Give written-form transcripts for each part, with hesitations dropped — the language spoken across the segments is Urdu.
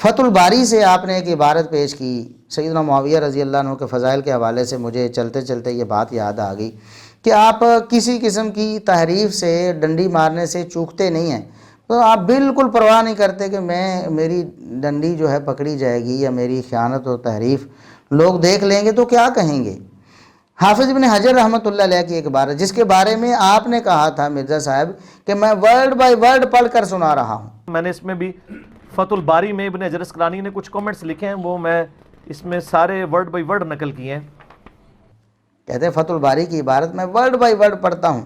فتح الباری سے آپ نے ایک عبارت پیش کی سیدنا معاویہ رضی اللہ عنہ کے فضائل کے حوالے سے، مجھے چلتے چلتے یہ بات یاد آ گئی کہ آپ کسی قسم کی تحریف سے، ڈنڈی مارنے سے چوکتے نہیں ہیں، تو آپ بالکل پرواہ نہیں کرتے کہ میری ڈنڈی جو ہے پکڑی جائے گی یا میری خیانت و تحریف لوگ دیکھ لیں گے تو کیا کہیں گے۔ حافظ ابن حجر رحمۃ اللہ علیہ کی ایک عبارت، جس کے بارے میں آپ نے کہا تھا مرزا صاحب کہ میں ورڈ بائی ورڈ پڑھ کر سنا رہا ہوں۔ میں نے اس میں بھی فتح الباری میں ابن حجر اسقلانی نے کچھ کامنٹس لکھے ہیں، وہ میں اس میں سارے ورڈ بائی ورڈ نقل کیے ہیں۔ کہتے ہیں فتح الباری کی عبارت میں ورڈ بائی ورڈ پڑھتا ہوں،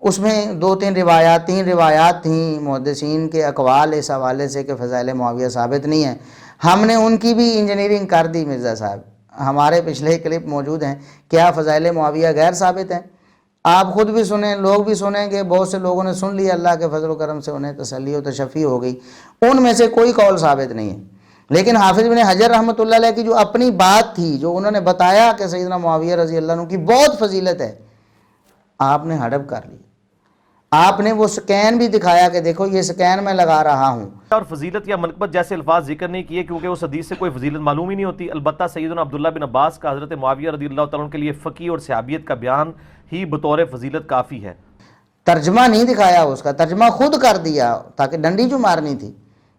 اس میں تین روایات تھیں محدثین کے اقوال اس حوالے سے کہ فضائل معاویہ ثابت نہیں ہیں، ہم نے ان کی بھی انجینئرنگ کر دی مرزا صاحب۔ ہمارے پچھلے کلپ موجود ہیں، کیا فضائل معاویہ غیر ثابت ہیں؟ آپ خود بھی سنیں، لوگ بھی سنیں گے، بہت سے لوگوں نے سن لیا، اللہ کے فضل و کرم سے انہیں تسلی و تشفی ہو گئی، ان میں سے کوئی قول ثابت نہیں ہے۔ لیکن حافظ ابن حجر رحمۃ اللہ علیہ کی جو اپنی بات تھی، جو انہوں نے بتایا کہ سیدنا معاویہ رضی اللہ عنہ کی بہت فضیلت ہے، آپ نے ہڑپ کر لی، آپ نے وہ سکین بھی دکھایا کہ دیکھو یہ سکین میں لگا رہا ہوں، اور فضیلت یا منقبت جیسے الفاظ ذکر نہیں کیے کیونکہ اس حدیث سے کوئی فضیلت معلوم ہی نہیں ہوتی۔ البتہ سیدنا عبداللہ بن عباس کا حضرت معاویہ رضی اللہ تعالیٰ عنہ کے لیے فقیہ اور صحابیت کا بیان ہی بطور فضیلت کافی ہے۔ ترجمہ نہیں دکھایا، اس کا ترجمہ خود کر دیا تاکہ ڈنڈی جو مارنی تھی،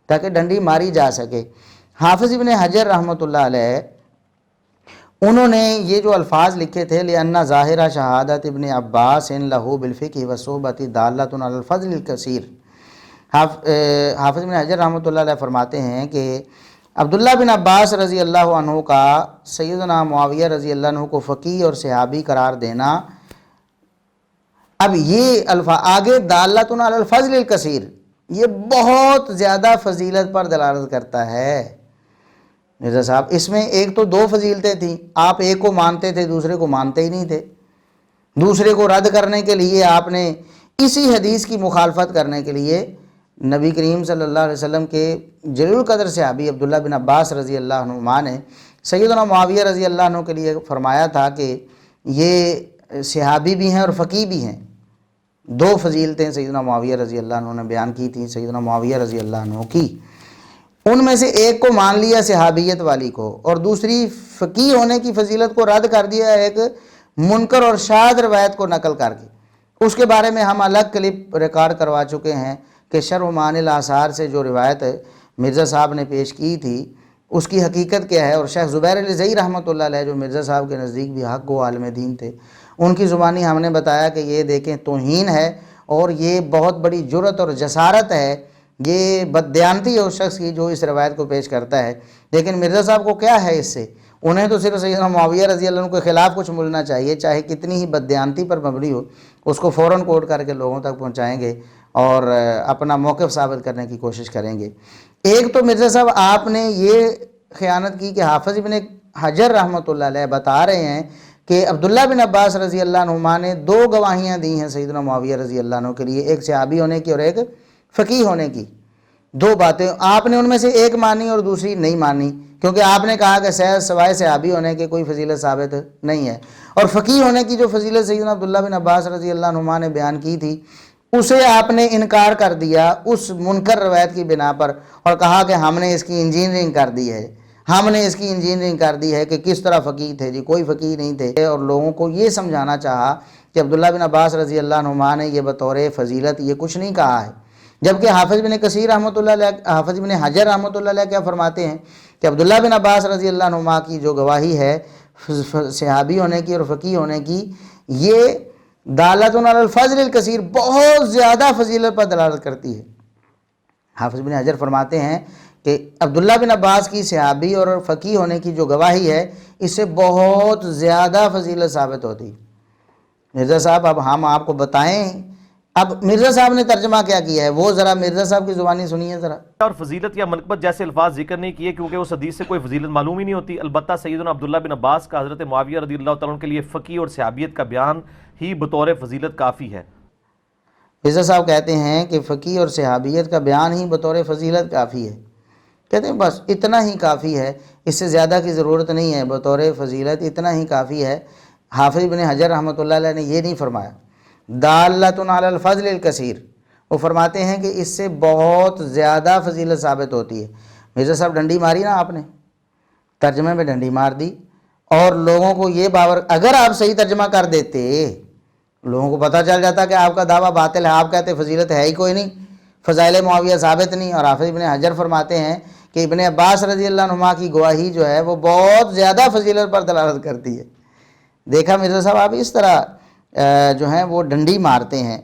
تاکہ ڈنڈی ماری جا سکے۔ حافظ ابن حجر رحمۃ اللہ علیہ انہوں نے یہ جو الفاظ لکھے تھے لِأَنَّ ظَاهِرَ شَهَادَةِ ابن عباس لَهُ بِالْفِقْهِ وَالصُّحْبَةِ دَالَّةٌ عَلَى الْفَضْلِ الْكَثِيرِ۔ حافظ ابن حجر رحمۃ اللہ علیہ فرماتے ہیں کہ عبداللہ بن عباس رضی اللہ عنہ کا سیدنا معاویہ رضی اللہ عنہ کو فقیہ اور صحابی قرار دینا، اب یہ الفاظ آگے دالۃ علی الفضل الکثیر، یہ بہت زیادہ فضیلت پر دلالت کرتا ہے۔ مرزا صاحب اس میں ایک تو دو فضیلتیں تھیں، آپ ایک کو مانتے تھے، دوسرے کو مانتے ہی نہیں تھے۔ دوسرے کو رد کرنے کے لیے آپ نے اسی حدیث کی مخالفت کرنے کے لیے نبی کریم صلی اللہ علیہ وسلم کے جلیل القدر صحابی عبداللہ بن عباس رضی اللہ عنہما نے سیدنا معاویہ رضی اللہ عنہ کے لیے فرمایا تھا کہ یہ صحابی بھی ہیں اور فقیہ بھی ہیں۔ دو فضیلتیں سیدنا معاویہ رضی اللہ عنہ نے بیان کی تھیں سیدنا معاویہ رضی اللہ عنہ کی، ان میں سے ایک کو مان لیا صحابیت والی کو، اور دوسری فقیہ ہونے کی فضیلت کو رد کر دیا ایک منکر اور شاذ روایت کو نقل کر کے۔ اس کے بارے میں ہم الگ کلپ ریکارڈ کروا چکے ہیں کہ شرح معانی الاثار سے جو روایت مرزا صاحب نے پیش کی تھی اس کی حقیقت کیا ہے، اور شیخ زبیر علی زئی رحمۃ اللہ علیہ جو مرزا صاحب کے نزدیک بھی حق و عالم دین تھے، ان کی زبانی ہم نے بتایا کہ یہ دیکھیں توہین ہے اور یہ بہت بڑی جرت اور جسارت ہے، یہ بددیانتی ہے اس شخص کی جو اس روایت کو پیش کرتا ہے۔ لیکن مرزا صاحب کو کیا ہے اس سے، انہیں تو صرف سیدنا معاویہ رضی اللہ عنہ کے خلاف کچھ بولنا چاہیے، چاہے کتنی ہی بددیانتی پر مبنی ہو، اس کو فوراً کوٹ کر کے لوگوں تک پہنچائیں گے اور اپنا موقف ثابت کرنے کی کوشش کریں گے۔ ایک تو مرزا صاحب آپ نے یہ خیانت کی کہ حافظ ابن حجر رحمۃ اللہ علیہ بتا رہے ہیں کہ عبداللہ بن عباس رضی اللہ عنہما نے دو گواہیاں دی ہیں سیدنا معاویہ رضی اللہ عنہ کے لیے، ایک صحابی ہونے کی اور ایک فقیہ ہونے کی۔ دو باتیں آپ نے ان میں سے ایک مانی اور دوسری نہیں مانی، کیونکہ آپ نے کہا کہ سوائے صحابی ہونے کے کوئی فضیلت ثابت نہیں ہے، اور فقیہ ہونے کی جو فضیلت سیدنا عبداللہ بن عباس رضی اللہ عنہما نے بیان کی تھی اسے آپ نے انکار کر دیا اس منکر روایت کی بنا پر، اور کہا کہ ہم نے اس کی انجینئرنگ کر دی ہے، ہم نے اس کی انجینئرنگ کر دی ہے کہ کس طرح فقیہ تھے، جی کوئی فقیہ نہیں تھے، اور لوگوں کو یہ سمجھانا چاہا کہ عبداللہ بن عباس رضی اللہ عنہما نے یہ بطور فضیلت یہ کچھ نہیں کہا ہے۔ جبکہ حافظ بن کثیر رحمۃ اللہ علیہ، حافظ بن حجر رحمۃ اللہ علیہ کیا فرماتے ہیں کہ عبداللہ بن عباس رضی اللہ عنہما کی جو گواہی ہے صحابی ہونے کی اور فقیہ ہونے کی، یہ دالۃ علی الفضل الکثیر، بہت زیادہ فضیلت پر دلالت کرتی ہے۔ حافظ بن حجر فرماتے ہیں کہ عبداللہ بن عباس کی صحابی اور فقیہ ہونے کی جو گواہی ہے اس سے بہت زیادہ فضیلت ثابت ہوتی۔ مرزا صاحب اب ہم آپ کو بتائیں، اب مرزا صاحب نے ترجمہ کیا کیا ہے وہ ذرا مرزا صاحب کی زبانی سنیے ذرا۔ اور فضیلت یا منقبت جیسے الفاظ ذکر نہیں کیے کیونکہ اس حدیث سے کوئی فضیلت معلوم ہی نہیں ہوتی۔ البتہ سیدنا عبداللہ بن عباس کا حضرت معاویہ رضی اللہ تعالیٰ عنہ کے لیے فقیہ اور صحابیت کا بیان ہی بطور فضیلت کافی ہے۔ مرزا صاحب کہتے ہیں کہ فقیہ اور صحابیت کا بیان ہی بطور فضیلت کافی ہے، کہتے ہیں بس اتنا ہی کافی ہے، اس سے زیادہ کی ضرورت نہیں ہے، بطور فضیلت اتنا ہی کافی ہے۔ حافظ بن حجر رحمۃ اللہ علیہ نے یہ نہیں فرمایا دالۃ علی الفضل الکثیر، وہ فرماتے ہیں کہ اس سے بہت زیادہ فضیلت ثابت ہوتی ہے۔ مرزا صاحب ڈنڈی ماری نا آپ نے، ترجمے میں ڈنڈی مار دی، اور لوگوں کو یہ باور، اگر آپ صحیح ترجمہ کر دیتے لوگوں کو پتہ چل جاتا کہ آپ کا دعویٰ باطل ہے، آپ کہتے فضیلت ہے ہی کوئی نہیں، فضائل معاویہ ثابت نہیں، اور حافظ ابن حجر فرماتے ہیں کہ ابن عباس رضی اللہ عنہما کی گواہی جو ہے وہ بہت زیادہ فضیلت پر دلالت کرتی ہے۔ دیکھا مرزا صاحب آپ اس طرح جو ہیں وہ ڈنڈی مارتے ہیں۔